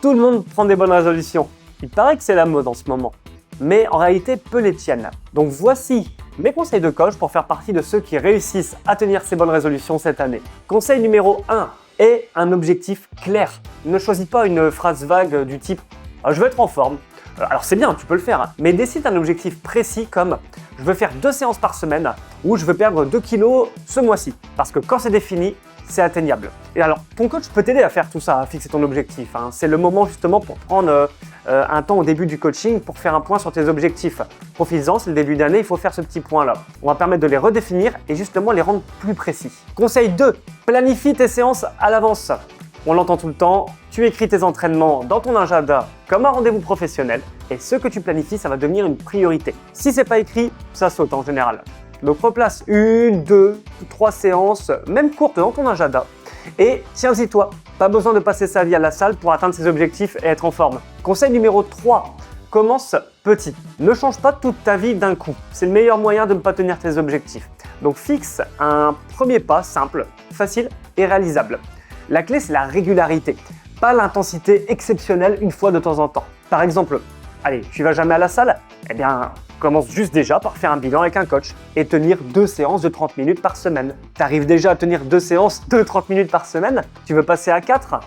Tout le monde prend des bonnes résolutions. Il paraît que c'est la mode en ce moment. Mais en réalité, peu les tiennent. Donc voici mes conseils de coach pour faire partie de ceux qui réussissent à tenir ces bonnes résolutions cette année. Conseil numéro 1, aie un objectif clair. Ne choisis pas une phrase vague du type « je veux être en forme ». Alors c'est bien, tu peux le faire, mais décide un objectif précis comme « je veux faire 2 séances par semaine » ou « je veux perdre 2 kilos ce mois-ci ». Parce que quand c'est défini, c'est atteignable. Et alors, ton coach peut t'aider à faire tout ça, à fixer ton objectif. C'est le moment justement pour prendre un temps au début du coaching pour faire un point sur tes objectifs. Profites-en, c'est le début d'année, il faut faire ce petit point-là. On va permettre de les redéfinir et justement les rendre plus précis. Conseil 2, planifie tes séances à l'avance. On l'entend tout le temps, tu écris tes entraînements dans ton agenda comme un rendez-vous professionnel et ce que tu planifies, ça va devenir une priorité. Si c'est pas écrit, ça saute en général. Donc replace 1, 2, 3 séances, même courtes dans ton agenda. Et tiens-y toi, pas besoin de passer sa vie à la salle pour atteindre ses objectifs et être en forme. Conseil numéro 3, commence petit. Ne change pas toute ta vie d'un coup. C'est le meilleur moyen de ne pas tenir tes objectifs. Donc fixe un premier pas simple, facile et réalisable. La clé, c'est la régularité, pas l'intensité exceptionnelle une fois de temps en temps. Par exemple, allez, tu vas jamais à la salle? Eh bien, commence juste déjà par faire un bilan avec un coach et tenir 2 séances de 30 minutes par semaine. Tu arrives déjà à tenir 2 séances de 30 minutes par semaine? Tu veux passer à 4?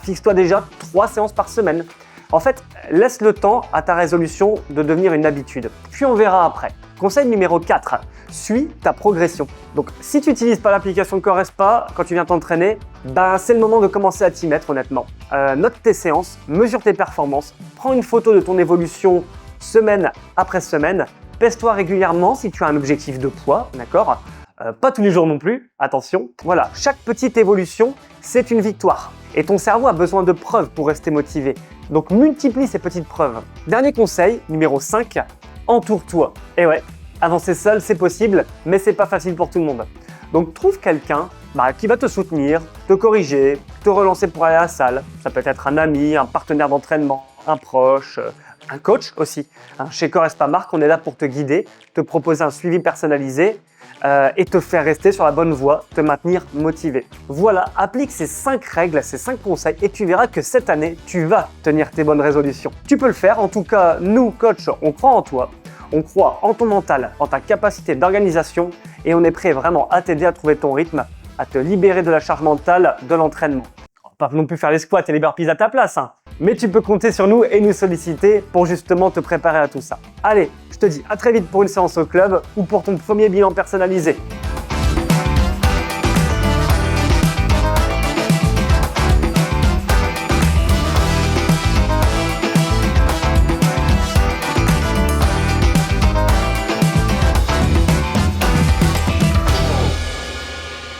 Fixe-toi déjà 3 séances par semaine. En fait, laisse le temps à ta résolution de devenir une habitude. Puis on verra après. Conseil numéro 4, suis ta progression. Donc si tu n'utilises pas l'application Corespa quand tu viens t'entraîner, c'est le moment de commencer à t'y mettre honnêtement. Note tes séances, mesure tes performances, prends une photo de ton évolution semaine après semaine, pèse-toi régulièrement si tu as un objectif de poids, d'accord? Pas tous les jours non plus, attention. Voilà, chaque petite évolution, c'est une victoire. Et ton cerveau a besoin de preuves pour rester motivé. Donc multiplie ces petites preuves. Dernier conseil, numéro 5, entoure-toi. Et ouais, avancer seul, c'est possible, mais c'est pas facile pour tout le monde. Donc trouve quelqu'un qui va te soutenir, te corriger, te relancer pour aller à la salle. Ça peut être un ami, un partenaire d'entraînement, un proche, un coach aussi. Chez Corespa Marque, on est là pour te guider, te proposer un suivi personnalisé et te faire rester sur la bonne voie, te maintenir motivé. Voilà, applique ces 5 règles, ces 5 conseils et tu verras que cette année, tu vas tenir tes bonnes résolutions. Tu peux le faire, en tout cas, nous, coach, on croit en toi. On croit en ton mental, en ta capacité d'organisation et on est prêt vraiment à t'aider à trouver ton rythme, à te libérer de la charge mentale de l'entraînement. Pas non plus faire les squats et les burpees à ta place, mais tu peux compter sur nous et nous solliciter pour justement te préparer à tout ça. Allez, je te dis à très vite pour une séance au club ou pour ton premier bilan personnalisé.